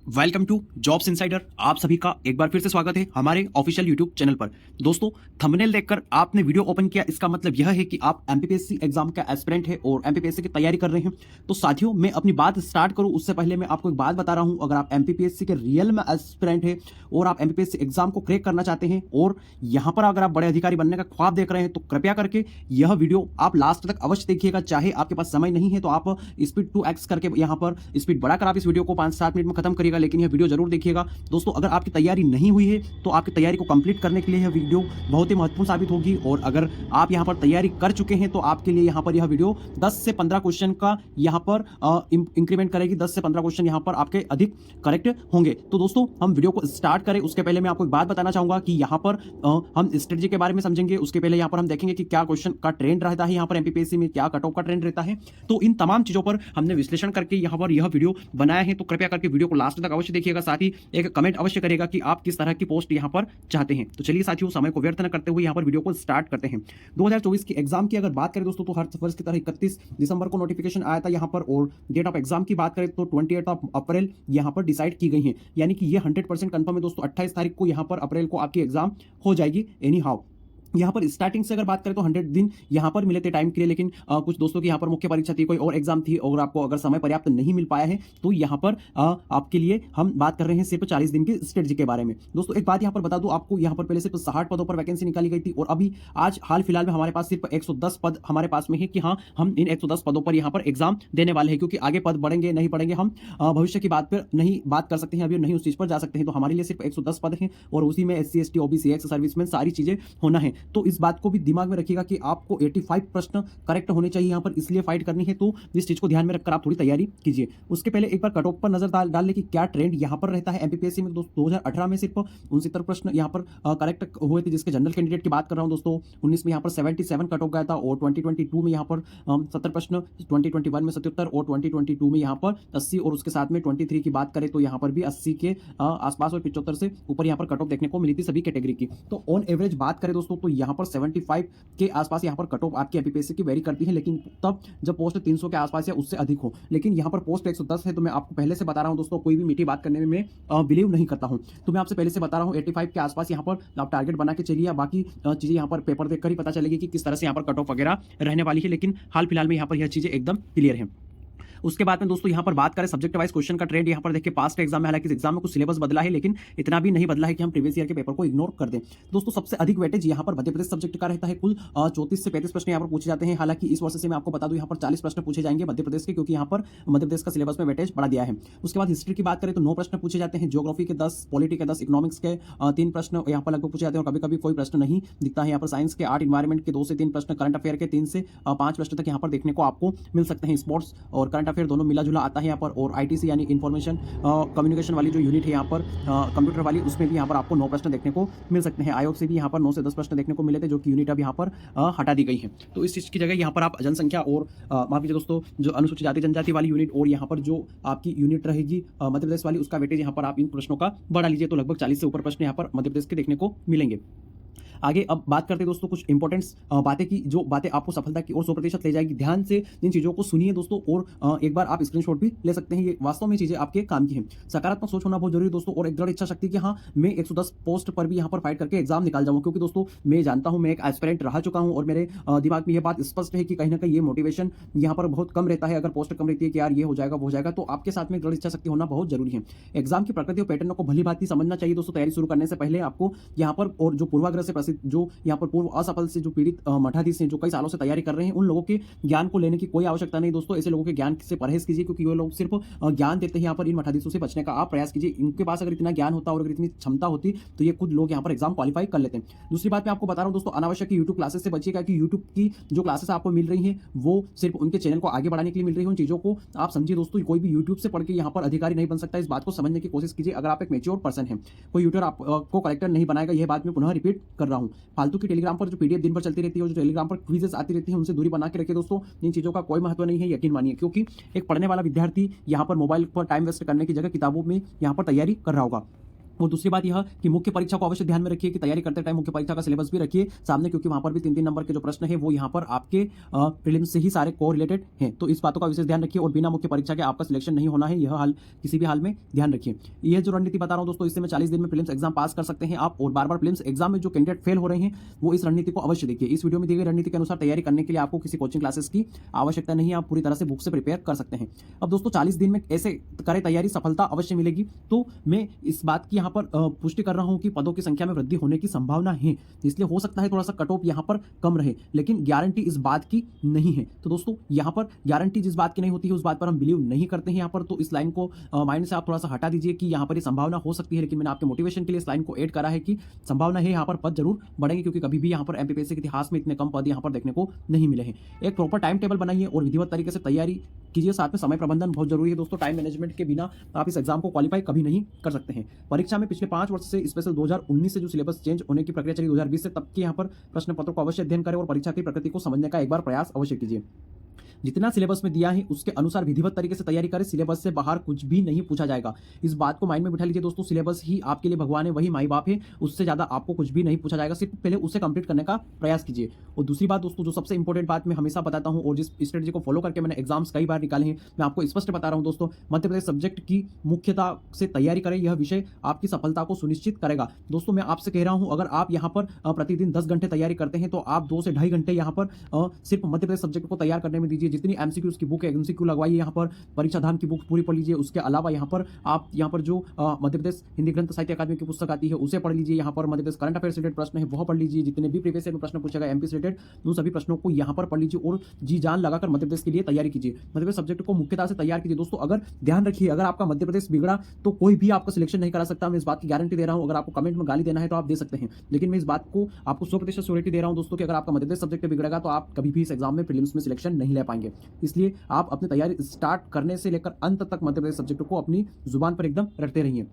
Welcome to jobs insider. आप सभी का एक बार फिर से स्वागत है हमारे ऑफिशियल यूट्यूब चैनल पर। दोस्तों, थंबनेल देखकर आपने वीडियो ओपन किया, इसका मतलब यह है कि आप एमपीपीएससी एग्जाम का एस्पिरेंट है और एमपीपीएससी की तैयारी कर रहे हैं। तो साथियों, मैं अपनी बात स्टार्ट करूं उससे पहले मैं आपको एक बात बता रहा हूं। अगर आप एमपीपीएससी के रियल में एस्पिरेंट है और आप एमपीपीएससी एग्जाम को क्रैक करना चाहते हैं और यहां पर अगर आप बड़े अधिकारी बनने का ख्वाब देख रहे हैं, तो कृपया करके यह वीडियो आप लास्ट तक अवश्य देखिएगा। चाहे आपके पास समय नहीं है तो आप स्पीड 2x करके यहां पर स्पीड बढ़ाकर आप इस वीडियो को 5-7 मिनट में खत्म करिएगा, लेकिन यह वीडियो जरूर देखिएगा। दोस्तों, अगर आपकी तैयारी नहीं हुई है तो आपकी तैयारी को कंप्लीट करने के लिए यह वीडियो बहुत ही महत्वपूर्ण साबित होगी, और अगर आप यहां पर तैयारी कर चुके हैं तो आपके लिए यहां पर यह वीडियो 10 से 15 क्वेश्चन का यहां पर इंक्रीमेंट करेगी। 10 से 15 क्वेश्चन यहां पर आपके अधिक करेक्ट होंगे। तो दोस्तों, हम वीडियो को स्टार्ट करें उसके पहले मैं आपको एक बात बताना चाहूंगा कि यहां पर हम स्ट्रेटजी के बारे में समझेंगे। उसके पहले यहां पर हम देखेंगे कि क्या क्वेश्चन का ट्रेंड रहता है यहां पर एमपीपीएससी में, क्या कट ऑफ का ट्रेंड रहता है। तो इन तमाम चीजों पर हमने विश्लेषण करके यहां पर यह वीडियो बनाया है। तो कृपया करके वीडियो को लास्ट तक अवश्य देखिएगा, साथ ही एक कमेंट अवश्य करेगा कि आप किस तरह की पोस्ट यहां पर चाहते हैं। तो चलिए साथियों, समय को व्यर्थ न करते हुए यहां पर वीडियो को स्टार्ट करते हैं। 2024 की एग्जाम की अगर बात करें दोस्तों, तो हर वर्ष की तरह 31 दिसंबर को नोटिफिकेशन आया था यहां पर, और डेट ऑफ एग्जाम की बात करें तो 28 अप्रैल यहां पर डिसाइड की गई है। यानी कि ये 100% कंफर्म है दोस्तों। 28 तारीख को यहां पर अप्रैल को आपकी एग्जाम हो जाएगी एनी हाउ। यहाँ पर स्टार्टिंग से अगर बात करें तो 100 दिन यहाँ पर मिले थे टाइम के लिए, लेकिन कुछ दोस्तों की यहाँ पर मुख्य परीक्षा थी, कोई और एग्जाम थी, और आपको अगर समय पर्याप्त नहीं मिल पाया है तो यहाँ पर आपके लिए हम बात कर रहे हैं सिर्फ 40 दिन की स्ट्रेटजी के बारे में। दोस्तों, एक बात यहाँ पर बता दूं आपको, यहाँ पर पहले सिर्फ 60 पदों पर वैकेंसी निकाली गई थी, और अभी आज हाल फिलहाल में हमारे पास सिर्फ 110 पद हमारे पास में है कि हाँ, हम इन 110 पदों पर यहाँ पर एग्जाम देने वाले हैं। क्योंकि आगे पद बढ़ेंगे नहीं बढ़ेंगे हम भविष्य की बात पर नहीं बात कर सकते हैं, अभी नहीं उस चीज पर जा सकते हैं। तो हमारे लिए सिर्फ 110 पद हैं, और उसी में SC ST OBC ex serviceman सारी चीजें होना है। तो इस बात को भी दिमाग में रखिएगा कि आपको 85 प्रश्न करेक्ट होने चाहिए यहां पर, इसलिए फाइट करनी है। तो इस चीज को ध्यान में रखकर आप थोड़ी तैयारी कीजिए। उसके पहले एक बार कट ऑफ पर नजर डाल ले कि क्या ट्रेंड यहां पर रहता है एमपीपीएससी में। दोस्तों, 2018 में सिर्फ 69 प्रश्न यहां पर करेक्ट हुए थे, जिसके जनरल कैंडिडेट की बात कर रहा हूं दोस्तों। 19 में यहां पर 77 कट ऑफ गया था, और 2022 में यहां पर 70 प्रश्न, 2021 में 77, और 2022 में यहां पर 80, और उसके साथ में 23 की बात करें तो यहां पर भी 80 के आसपास और 75 से ऊपर यहां पर कट ऑफ देखने को मिली थी सभी कैटेगरी की। तो ऑन एवरेज बात करें दोस्तों, तो यहां पर 75 के आसपास यहां पर कट ऑफ आपकी एमपीपीएससी की वेरी करती है, लेकिन तब जब पोस्ट 300 के आसपास या उससे अधिक हो। लेकिन यहां पर पोस्ट 110 है, तो मैं आपको पहले से बता रहा हूं दोस्तों, कोई भी मीठी बात करने में मैं बिलीव नहीं करता हूं। तो मैं आपसे पहले से बता रहा हूं 85 के आसपास यहां पर आप टारगेट बना के चलिए। बाकी चीजें यहां पर पेपर देखकर ही पता चलेगी कि किस तरह से यहां पर कट ऑफ वगैरह रहने वाली है, लेकिन हाल फिलहाल में यहां पर यह चीजें एकदम क्लियर है। उसके बाद में दोस्तों, यहां पर बात करें सब्जेक्ट वाइज क्वेश्चन का ट्रेंड, यहां पर देखिए पास्ट एग्जाम में, हालांकि इस एग्जाम में कुछ सिलेबस बदला है, लेकिन इतना भी नहीं बदला है कि हम प्रीवियस ईयर के पेपर को इग्नोर कर दें। दोस्तों, सबसे अधिक वेटेज यहां पर मध्य प्रदेश सब्जेक्ट का रहता है। कुल 34 से 35 प्रश्न यहां पर पूछे जाते हैं। हालांकि इस वर्ष से मैं आपको बता दूं यहां पर 40 प्रश्न पूछे जाएंगे मध्य प्रदेश के, क्योंकि यहां पर मध्य प्रदेश का सिलेबस में वेटेज बढ़ा दिया है। उसके बाद हिस्ट्री की बात करें तो 9 प्रश्न पूछे जाते हैं, ज्योग्राफी के 10, पॉलिटी के 10, इकोनॉमिक्स के 3 प्रश्न यहां पर लगभग पूछे जाते हैं, और कभी कभी कोई प्रश्न नहीं दिखता है। यहां पर साइंस के 8, इन्वायरमेंट के 2 से 3 प्रश्न, करंट अफेयर के 3 से 5 प्रश्न तक यहां पर देखने को आपको मिल सकते हैं। स्पोर्ट्स और करंट अफेयर दोनों मिला जुला आता है यहां पर, और आईटीसी यानी इंफॉर्मेशन कम्युनिकेशन वाली जो यूनिट है यहाँ पर कंप्यूटर वाली, उसमें भी यहाँ पर आपको 9 प्रश्न देखने को मिल सकते हैं। आयोग से भी यहाँ पर 9 से 10 प्रश्न देखने को मिले थे, जो कि यूनिट अब यहाँ पर हटा दी गई है। तो इस चीज़ की जगह यहाँ पर आप जनसंख्या और माफ कीजिए दोस्तों, जो अनुसूचित जाति जनजाति वाली यूनिट और यहाँ पर जो आपकी यूनिट रहेगी मध्य प्रदेश वाली, उसका वेटेज यहाँ पर आप इन प्रश्नों का बढ़ा लीजिए, तो लगभग 40 से ऊपर प्रश्न यहाँ पर मध्य प्रदेश के देखने को मिलेंगे। आगे अब बात करते हैं दोस्तों कुछ इंपॉर्टेंट्स बातें की, जो बातें आपको सफलता की ओर 100% ले जाएगी। ध्यान से इन चीजों को सुनिए दोस्तों, और एक बार आप स्क्रीनशॉट भी ले सकते हैं। ये वास्तव में चीजें आपके काम की हैं। सकारात्मक सोच होना बहुत जरूरी है दोस्तों, और एक दृढ़ इच्छा शक्ति कि हाँ, मैं 110 पोस्ट पर भी यहाँ पर फाइट करके एग्जाम निकाल जाऊँ। क्योंकि दोस्तों, मैं जानता हूँ, मैं एक एस्पिरेंट रह चुका हूँ, और मेरे दिमाग में यह बात स्पष्ट है कि कहीं ना कहीं ये मोटिवेशन यहाँ पर बहुत कम रहता है। अगर पोस्ट कम रहती है कि यार ये हो जाएगा वो हो जाएगा, तो आपके साथ में दृढ़ इच्छा शक्ति होना बहुत जरूरी है। एग्जाम की प्रकृति और पैटर्न को भली बात समझना चाहिए दोस्तों। तैयारी शुरू करने से पहले आपको यहाँ पर, और जो पूर्वाग्रह से प्रसिद्ध, जो यहाँ पर पूर्व असफल से जो पीड़ित मठाधीश हैं, जो कई सालों से तैयारी कर रहे हैं, उन लोगों के ज्ञान को लेने की कोई आवश्यकता नहीं दोस्तों। ऐसे लोगों के ज्ञान से परहेज कीजिए, क्योंकि वो लोग सिर्फ ज्ञान देते हैं। यहाँ पर इन मठाधीशों से बचने का आप प्रयास कीजिए। इनके पास अगर इतना ज्ञान होता और अगर इतनी क्षमता होती तो ये खुद लोग यहाँ पर एग्जाम क्वालिफाई कर लेते हैं। दूसरी बात मैं आपको बता रहा हूँ दोस्तों, अनावश्यक यूट्यूब क्लासेस से बचिएगा, कि यूट्यूब की जो क्लासेस आपको मिल रही हैं वो सिर्फ उनके चैनल को आगे बढ़ाने के लिए मिल रही है। उन चीजों को आप समझिए दोस्तों। कोई भी यूट्यूब से पढ़ के यहाँ पर अधिकारी नहीं बन सकता, इस बात को समझने की कोशिश कीजिए। अगर आप एक मेच्योर पर्सन है, कोई यूट्यूबर आपको कलेक्टर नहीं बनाएगा, यह बात मैं पुनः रिपीट कर रहा हूँ। फालतू की टेलीग्राम पर जो पीडीएफ दिन भर चलती रहती है, और जो टेलीग्राम पर क्विजेस आती रहती है, उनसे दूरी बना के रखिए दोस्तों। इन चीजों का कोई महत्व नहीं है, यकीन मानिए। क्योंकि एक पढ़ने वाला विद्यार्थी यहाँ पर मोबाइल पर टाइम वेस्ट करने की जगह किताबों में यहाँ पर तैयारी कर रहा होगा। और दूसरी बात यह कि मुख्य परीक्षा को अवश्य ध्यान में रखिए कि तैयारी करते टाइम मुख्य परीक्षा का सिलेबस भी रखिए सामने, क्योंकि वहां पर भी 3-3 नंबर के जो प्रश्न है वो यहाँ पर आपके प्रीलिम्स से ही सारे को रिलेटेड हैं। तो इस बातों का विशेष ध्यान रखिए और बिना मुख्य परीक्षा के आपका सिलेक्शन नहीं होना है, यह हाल किसी भी हाल में ध्यान रखिए। यह जो रणनीति बता रहा हूं दोस्तों, इससे मैं 40 दिन में प्रीलिम्स एग्जाम पास कर सकते हैं आप, और बार बार प्रीलिम्स एग्जाम में जो कैंडिडेट फेल हो रहे हैं वो इस रणनीति को अवश्य देखिए। इस वीडियो में दी गई रणनीति के अनुसार तैयारी करने के लिए आपको किसी कोचिंग क्लासेस की आवश्यकता नहीं है, आप पूरी तरह से बुक से प्रिपेयर कर सकते हैं। अब दोस्तों 40 दिन में ऐसे करें तैयारी, सफलता अवश्य मिलेगी। तो मैं इस बात की यहाँ पर पुष्टि कर रहा हूं कि पदों की संख्या में वृद्धि होने की संभावना है, इसलिए हो सकता है थोड़ा सा कट ऑफ यहाँ पर कम रहे, लेकिन गारंटी इस बात की नहीं है। तो दोस्तों यहाँ पर गारंटी जिस बात की नहीं होती है उस बात पर हम बिलीव नहीं करते हैं यहाँ पर। तो इस लाइन को माइंड से आप थोड़ा सा हटा दीजिए कि यहाँ पर ये संभावना हो सकती है, लेकिन मैंने आपके मोटिवेशन के लिए इस लाइन को ऐड करा है कि संभावना है यहाँ पर पद जरूर बढ़ेंगे, क्योंकि कभी भी यहाँ पर एमपीपीएससी के इतिहास में इतने कम पद यहाँ पर देखने को नहीं मिले हैं। एक प्रॉपर टाइम टेबल बनाइए और विधिवत तरीके से तैयारी कीजिए, साथ में समय प्रबंधन बहुत जरूरी है दोस्तों। टाइम मैनेजमेंट के बिना आप इस एग्जाम को क्वालिफाई कभी नहीं कर सकते हैं। परीक्षा में पिछले 5 वर्ष से स्पेशल 2019 से जो सिलेबस चेंज होने की प्रक्रिया चली 2020 से, तब के यहाँ पर प्रश्न पत्रों को अवश्य अध्ययन करें और परीक्षा की प्रकृति को समझने का एक बार प्रयास अवश्य कीजिए। जितना सिलेबस में दिया है उसके अनुसार विधिवत तरीके से तैयारी करें, सिलेबस से बाहर कुछ भी नहीं पूछा जाएगा। इस बात को माइंड में बिठा लीजिए दोस्तों, सिलेबस ही आपके लिए भगवान है, वही माई बाप है, उससे ज्यादा आपको कुछ भी नहीं पूछा जाएगा, सिर्फ पहले उसे कंप्लीट करने का प्रयास कीजिए। और दूसरी बात दोस्तों, जो सबसे इंपॉर्टेंट बात मैं हमेशा बताता हूं और जिस स्ट्रेटेजी को फॉलो करके मैंने एग्जाम्स कई बार निकाले हैं, मैं आपको स्पष्ट बता रहा हूं दोस्तों, मध्य प्रदेश सब्जेक्ट की मुख्यता से तैयारी करें, यह विषय आपकी सफलता को सुनिश्चित करेगा। दोस्तों मैं आपसे कह रहा हूं, अगर आप यहाँ पर प्रतिदिन 10 घंटे तैयारी करते हैं तो आप 2 से ढाई घंटे यहाँ पर सिर्फ मध्य प्रदेश सब्जेक्ट को तैयार करने में दीजिए। जितनी एमसीक्यूज की बुक है एमसीक्यू लगवाइए, यहाँ पर परीक्षा धाम की बुक पूरी पढ़ लीजिए। उसके अलावा यहाँ पर आप यहाँ पर जो मध्य प्रदेश हिंदी ग्रंथ साहित्य अकादमी की पुस्तक आती है उसे पढ़ लीजिए। यहाँ पर Madhya Pradesh current affairs related प्रश्न है वह पढ़ लीजिए। जितने भी प्रीवियस ईयर में प्रश्न पूछेगा एमपी से रिलेटेड, उन सभी प्रश्नों को यहाँ पर पढ़ लीजिए और जी जान लगाकर मध्य प्रदेश के लिए तैयारी कीजिए। मध्य प्रदेश सब्जेक्ट को मुख्यता से तैयार कीजिए दोस्तों। अगर ध्यान रखिए, अगर आपका मध्य प्रदेश बिगड़ा तो कोई भी आपका सिलेक्शन नहीं करा सकता, मैं इस बात की गारंटी दे रहा हूं। अगर आपको कमेंट में गाली देना है तो आप दे सकते हैं, लेकिन मैं इस बात को आपको 100% श्योरिटी दे रहा हूं दोस्तों कि अगर आपका मध्य प्रदेश सब्जेक्ट बिगड़ेगा तो आप कभी भी इस एग्जाम में प्रीलिम्स में सिलेक्शन नहीं ले पाएंगे। इसलिए आप अपनी तैयारी स्टार्ट करने से लेकर अंत तक मध्य प्रदेश सब्जेक्ट को अपनी जुबान पर एकदम रटते रहिए।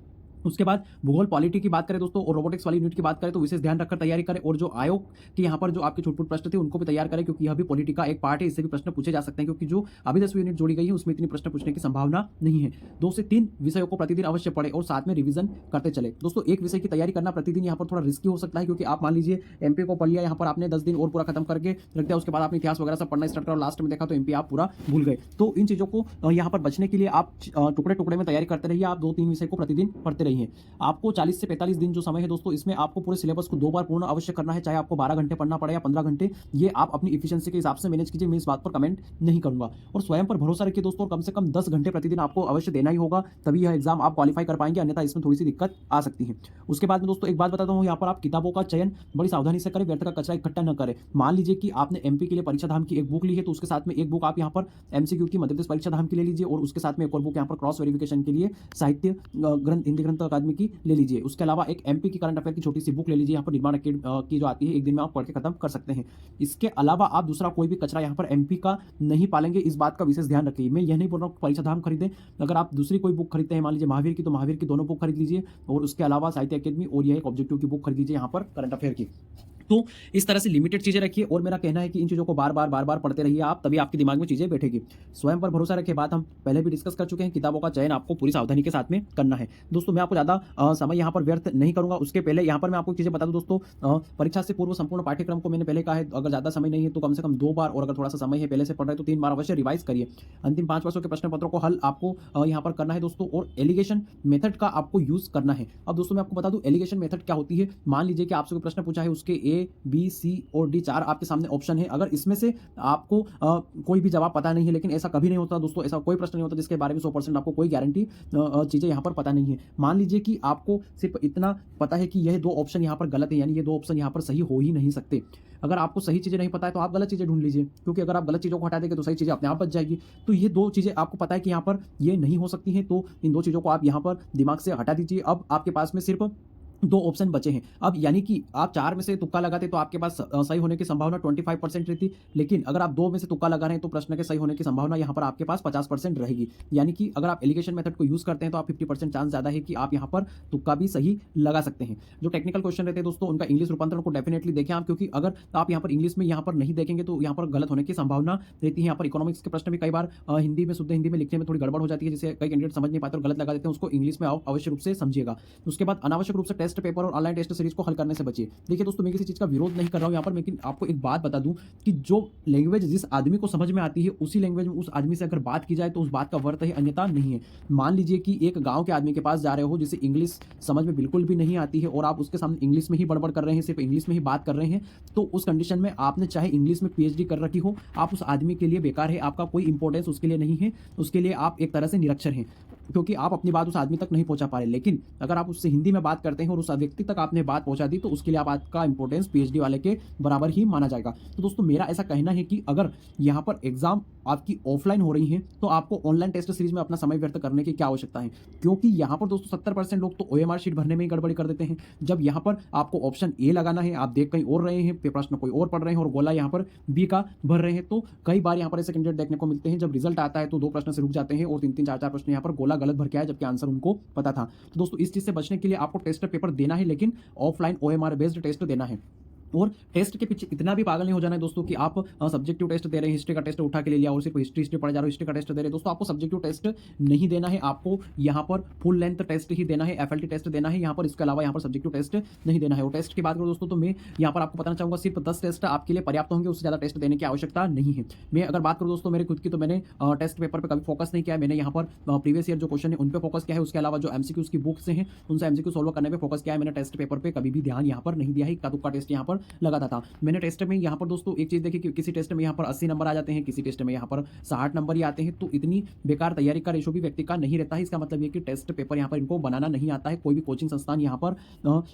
उसके बाद भूगोल पॉलिटी की बात करें दोस्तों और रोबोटिक्स वाली यूनिट की बात करें तो विशेष ध्यान रखकर तैयारी करें, और जो आयोग के यहाँ पर जो आपके छुटपुट प्रश्न थे उनको भी तैयार करें, क्योंकि यह भी पॉलिटी का एक पार्ट है, इससे भी प्रश्न पूछे जा सकते हैं, क्योंकि जो अभी 10वीं यूनिट जोड़ी गई है उसमें इतनी प्रश्न पूछने की संभावना नहीं है। 2 से 3 विषयों को प्रतिदिन अवश्य पढ़े और साथ में रिवीजन करते चले दोस्तों। एक विषय की तैयारी करना प्रतिदिन यहाँ पर थोड़ा रिस्की हो सकता है, क्योंकि आप मान लीजिए एमपी को पढ़ लिया, यहाँ पर आपने 10 दिन और पूरा खत्म करके रख दिया, उसके बाद आपने इतिहास वगैरह सब पढ़ना स्टार्ट करा, लास्ट में देखा तो एमपी आप पूरा भूल गए। तो इन चीजों को यहाँ पर बचने के लिए आप टुकड़े टुकड़े में तैयारी करते रहिए। आप 2-3 विषय को प्रतिदिन पढ़ते रहिए। आपको 40 से 45 दिन जो समय है दोस्तों, इसमें आपको पूरे सिलेबस को 2 बार पूर्ण अवश्य करना है, चाहे आपको 12 घंटे पढ़ना पड़े या 15 घंटे, ये आप अपनी इफिशिएंसी के हिसाब से मैनेज कीजिए। मैं इस बात पर कमेंट नहीं करूंगा। और स्वयं पर भरोसा रखिए दोस्तों, कम से कम 10 घंटे प्रतिदिन आपको अवश्य देना ही होगा, तभी यह एग्जाम आप क्वालिफाई कर पाएंगे, अन्यथा इसमें थोड़ी सी दिक्कत आ सकती है। उसके बाद में दोस्तों एक बात बताता हूँ, यहाँ पर आप किताबों का चयन बड़ी सावधानी से करें, व्यर्थ का कचरा इकट्ठा न करें। मान लीजिए कि आपने एमपी के लिए परीक्षा धाम की एक बुक ली है, तो उसके साथ में एक बुक आप यहाँ पर एमसीक्यू की मध्य प्रदेश परीक्षा धाम की ले लीजिए, और उसके साथ में एक और बुक यहाँ पर क्रॉस वेरिफिकेशन के लिए साहित्य ग्रंथ हिंदी ग्रंथ अकादमी की ले लीजिए। उसके अलावा एक एमपी की करंट अफेयर की छोटी सी बुक ले लीजिए, यहाँ पर निर्माण की जो आती है, एक दिन में आप पढ़ के खत्म कर सकते हैं। इसके अलावा आप दूसरा कोई भी कचरा यहाँ पर एमपी का नहीं पालेंगे, इस बात का विशेष ध्यान रखिए। मैं यह नहीं बोल रहा हूँ परीक्षा धाम खरीदें, अगर आप दूसरी कोई बुक खरीदते हैं, मान लीजिए महावीर की, तो महावीर की दोनों बुक खरीद लीजिए, और उसके अलावा साहित्य अकादमी और यह एक ऑब्जेक्टिव की बुक खरीद लीजिए यहाँ पर करंट अफेयर की। तो इस तरह से लिमिटेड चीजें रखिए, और मेरा कहना है कि इन चीजों को बार बार पढ़ते रहिए आप, तभी आपके दिमाग में चीजें बैठेगी। स्वयं पर भरोसा रखिए, बात हम पहले भी डिस्कस कर चुके हैं। किताबों का चयन आपको पूरी सावधानी के साथ में करना है दोस्तों। मैं आपको ज्यादा समय यहाँ पर व्यर्थ नहीं करूंगा। उसके पहले यहाँ पर मैं आपको चीजें बता दूं दोस्तों, परीक्षा से पूर्व संपूर्ण पाठ्यक्रम को मैंने पहले कहा है, अगर ज्यादा समय नहीं है तो कम से कम 2 बार, और अगर थोड़ा सा समय है पहले से पढ़ रहे तो 3 बार अवश्य रिवाइज करिए। अंतिम 5 वर्षों के प्रश्न पत्रों को हल आपको यहाँ पर करना है दोस्तों, और एलिगेशन मेथड का आपको यूज करना है। अब दोस्तों मैं आपको बता दूं एलिगेशन मेथड क्या होती है। मान लीजिए कि आपसे कोई प्रश्न पूछा है, उसके A, B, C और D 4 आपके सामने ऑप्शन है। अगर इसमें से आपको कोई भी जवाब पता नहीं है, लेकिन ऐसा कभी नहीं होता दोस्तों, ऐसा कोई प्रश्न नहीं होता जिसके बारे में 100% आपको कोई गारंटी चीजें यहाँ पर पता नहीं है। मान लीजिए कि आपको सिर्फ इतना पता है कि यह 2 ऑप्शन यहाँ पर गलत है, यानी ये 2 ऑप्शन यहाँ पर सही हो ही नहीं सकते। अगर आपको सही चीजें नहीं पता है तो आप गलत चीजें ढूंढ लीजिए, क्योंकि अगर आप गलत चीजों को हटा देंगे तो सही चीजें अपने आप बच जाएगी। तो ये 2 चीजें आपको पता है कि यहाँ पर ये नहीं हो सकती हैं, तो इन 2 चीजों को आप यहाँ पर दिमाग से हटा दीजिए। अब आपके पास में सिर्फ 2 ऑप्शन बचे हैं। अब यानी कि आप 4 में से तुक्का लगाते तो आपके पास सही होने की संभावना 25% रहती, लेकिन अगर आप 2 में से तुक्का लगा रहे हैं तो प्रश्न के सही होने की संभावना यहाँ पर आपके पास 50% रहेगी। यानी कि अगर आप एलिगेशन मेथड को यूज़ करते हैं तो आप 50% चांस ज़्यादा है कि आप यहाँ पर तुक्का भी सही लगा सकते हैं। जो टेक्निकल क्वेश्चन रहते हैं दोस्तों, उनका इंग्लिश रूपांतरण को डेफिनेटली देखें आप, क्योंकि अगर आप यहाँ पर इंग्लिश में यहाँ पर नहीं देखेंगे तो यहाँ पर गलत होने की संभावना रहती है। यहाँ पर इकोनॉमिक्स के प्रश्न भी कई बार हिंदी में, शुद्ध हिंदी में लिखने में थोड़ी गड़बड़ हो जाती है, जिसे कई कैंडिडेट समझ नहीं पाते और गलत लगा देते हैं। उसको इंग्लिश में आप अवश्य रूप से समझिएगा। उसके बाद अनावश्यक रूप से टेस्ट पेपर और ऑनलाइन टेस्ट सीरीज को हल करने से बचिए। देखिए दोस्तों, मैं किसी चीज़ का विरोध नहीं कर रहा हूँ यहाँ पर, लेकिन आपको एक बात बता दूं कि जो लैंग्वेज जिस आदमी को समझ में आती है उसी लैंग्वेज में उस आदमी से अगर बात की जाए तो उस बात का वर्थ है, अन्यथा नहीं है। मान लीजिए कि एक गांव के आदमी के पास जा रहे हो जिसे इंग्लिश समझ में बिल्कुल भी नहीं आती है और आप उसके सामने इंग्लिश में ही बड़बड़ कर रहे हैं, सिर्फ इंग्लिश में ही बात कर रहे हैं, तो उस कंडीशन में आपने चाहे इंग्लिश में PhD कर रखी हो, आप उस आदमी के लिए बेकार है, आपका कोई इंपॉर्टेंस उसके लिए नहीं है, उसके लिए आप एक तरह से निरक्षर हैं, क्योंकि आप अपनी बात उस आदमी तक नहीं पहुंचा पा रहे। लेकिन अगर आप उससे हिंदी में बात करते हैं और उस व्यक्ति तक आपने बात पहुंचा दी तो उसके लिए आपका इंपॉर्टेंस PhD वाले के बराबर ही माना जाएगा। तो दोस्तों, मेरा ऐसा कहना है कि अगर यहाँ पर एग्जाम आपकी ऑफलाइन हो रही है तो आपको ऑनलाइन टेस्ट सीरीज में अपना समय व्यर्थ करने की क्या आवश्यकता है, क्योंकि यहाँ पर दोस्तों 70% लोग तो OMR शीट भरने में ही गड़बड़ी कर देते हैं। जब यहाँ पर आपको ऑप्शन ए लगाना है, आप देख कहीं और रहे हैं, प्रश्न कोई और पढ़ रहे हैं और गोला यहाँ पर बी का भर रहे हैं, तो कई बार यहाँ पर ऐसे कैंडिडेट देखने को मिलते हैं जब रिजल्ट आता है तो 2 प्रश्न से रुक जाते हैं और 3-3 4-4 प्रश्न यहाँ पर गोला गलत भर के आए, जबकि आंसर उनको पता था। तो दोस्तों, इस चीज से बचने के लिए आपको टेस्ट पेपर देना है, लेकिन ऑफलाइन OMR बेस्ड टेस्ट देना है। और टेस्ट के पीछे इतना भी पागल नहीं हो जाना है दोस्तों कि आप सब्जेक्टिव टेस्ट दे रहे हैं, हिस्ट्री का टेस्ट उठा के ले लिया और सिर्फ हिस्ट्री पढ़ जा रहे हो, हिस्ट्री का टेस्ट दे रहे हैं। दोस्तों, आपको सब्जेक्टिव टेस्ट नहीं देना है, आपको यहाँ पर फुल लेंथ टेस्ट ही देना है, FLT टेस्ट देना है यहाँ पर। इसके अलावा यहाँ पर सब्जेक्टिव टेस्ट नहीं देना है। और टेस्ट की बात करूँ दोस्तों, तो मैं यहाँ पर आपको बताना चाहूँगा सिर्फ 10 टेस्ट आपके लिए पर्याप्त होंगे, उससे ज़्यादा टेस्ट देने की आवश्यकता नहीं है। मैं अगर बात करूँ दोस्तों मेरे खुद की, तो मैंने टेस्ट पेपर पर कभी फोकस नहीं किया है। मैंने यहाँ पर प्रीवियस ईयर जो क्वेश्चन है उन पर फोकस किया है, उसके अलावा जो MCQs की बुक्स हैं उनसे MCQ सोल्व करने पर फोकस किया है। मैंने टेस्ट पेपर पर कभी भी ध्यान यहाँ पर नहीं दिया है, इक्का दुक्का टेस्ट यहाँ पर लगाता था। मैंने टेस्ट में यहाँ पर दोस्तों एक चीज़ देखी कि किसी टेस्ट में यहाँ पर 80 नंबर आ जाते हैं, किसी टेस्ट में यहाँ पर 60 नंबर ही आते हैं, तो इतनी बेकार तैयारी का रेशो भी व्यक्ति का नहीं रहता है। इसका मतलब ये कि टेस्ट पेपर यहाँ पर इनको बनाना नहीं आता है। कोई भी कोचिंग संस्थान यहाँ पर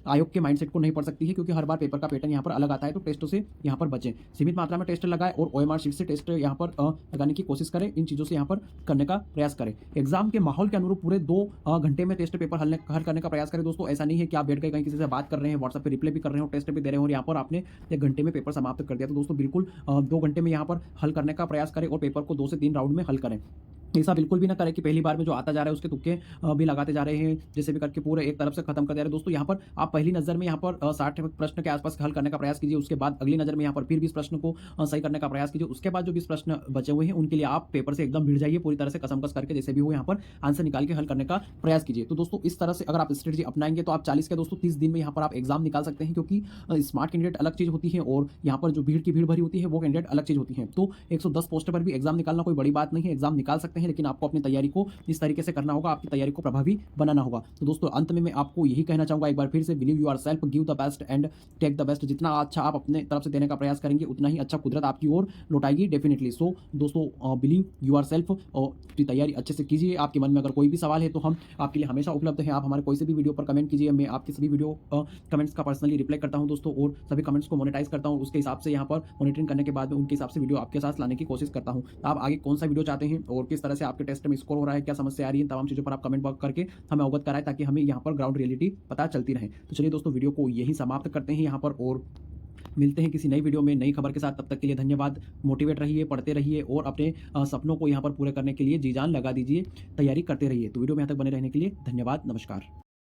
आयोग के माइंडसेट को नहीं पढ़ सकती है, क्योंकि हर बार पेपर का पैटर्न यहाँ पर अलग आता है। तो टेस्टों से यहाँ पर बचें, सीमित मात्रा में टेस्ट लगाए और OMR शीट से टेस्ट यहाँ पर लगाने की कोशिश करें। इन चीज़ों से यहाँ पर करने का प्रयास करें। एग्जाम के माहौल के अनुरूप पूरे 2 घंटे में टेस्ट पेपर हल करने का प्रयास करें। दोस्तों, ऐसा नहीं है कि आप बैठ गए कहीं किसी से बात कर रहे हैं, व्हाट्सएप पे रिप्लाई भी कर रहे हो, टेस्ट भी दे रहे हो और यहाँ पर आपने 1 घंटे में पेपर समाप्त कर दिया। तो दोस्तों, बिल्कुल 2 घंटे में यहाँ पर हल करने का प्रयास करें और पेपर को 2 से 3 राउंड में हल करें। ऐसा बिल्कुल भी ना करें कि पहली बार में जो आता जा रहा है उसके तुक्के भी लगाते जा रहे हैं, जैसे भी करके पूरे एक तरफ से खत्म कर दे रहे हैं। दोस्तों, यहाँ पर आप पहली नज़र में यहाँ पर 60 प्रश्न के आसपास हल करने का प्रयास कीजिए, उसके बाद अगली नज़र में यहाँ पर फिर 20 प्रश्न को सही करने का प्रयास कीजिए। उसके बाद जो 20 प्रश्न बचे हुए हैं उनके लिए आप पेपर से एकदम भिड़ जाइए, पूरी तरह से कसमकस करके जैसे भी हो यहाँ पर आंसर निकाल के हल करने का प्रयास कीजिए। तो दोस्तों, इस तरह से अगर आप स्ट्रेटजी अपनाएंगे तो आप 40 के दोस्तों 30 दिन में यहाँ पर आप एग्जाम निकाल सकते हैं, क्योंकि स्मार्ट कैंडिडेट अलग चीज़ होती है और यहाँ पर जो भीड़ की भीड़ भरी होती है वो कैंडिडेट अलग चीज़ होती है। तो 110 पोस्ट पर भी एग्जाम निकालना कोई बड़ी बात नहीं है, एग्जाम निकाल सकते हैं, लेकिन आपको अपनी तैयारी को इस तरीके से करना होगा, आपकी तैयारी को प्रभावी बनाना होगा। तो दोस्तों, अंत में मैं आपको यही कहना चाहूंगा एक बार फिर से, believe yourself, give the best and take the best. जितना अच्छा आप अपने तरफ से देने का प्रयास करेंगे उतना ही अच्छा कुदरत आपकी ओर लौटाएगी डेफिनेटली। सो दोस्तों, बिलीव योरसेल्फ और अपनी तैयारी अच्छे से कीजिए। आपके मन में अगर कोई भी सवाल है तो हम आपके लिए हमेशा उपलब्ध हैं। आप हमारे कोई से भी वीडियो पर कमेंट कीजिए, मैं आपके सभी वीडियो कमेंट्स का पर्सनली रिप्लाई करता हूं दोस्तों, और सभी कमेंट्स को मोनेटाइज करता हूं। उसके हिसाब से यहाँ पर मॉनिटरिंग करने के बाद में उनके हिसाब से वीडियो आपके साथ लाने की कोशिश करता हूं। आप आगे कौन सा वीडियो चाहते हैं और किस तरह से आपके टेस्ट में स्कोर हो रहा है, क्या समस्या आ रही है, तमाम चीज़ों पर आप कमेंट बॉक्स करके हमें अवगत कराएं, ताकि हमें यहाँ पर ग्राउंड रियलिटी पता चलती रहे। तो चलिए दोस्तों, वीडियो को यही समाप्त करते हैं यहाँ पर और मिलते हैं किसी नई वीडियो में नई खबर के साथ। तब तक के लिए धन्यवाद। मोटिवेट रहिए, पढ़ते रहिए और अपने सपनों को यहाँ पर पूरे करने के लिए जी जान लगा दीजिए, तैयारी करते रहिए। तो वीडियो में यहाँ तक बने रहने के लिए धन्यवाद। नमस्कार।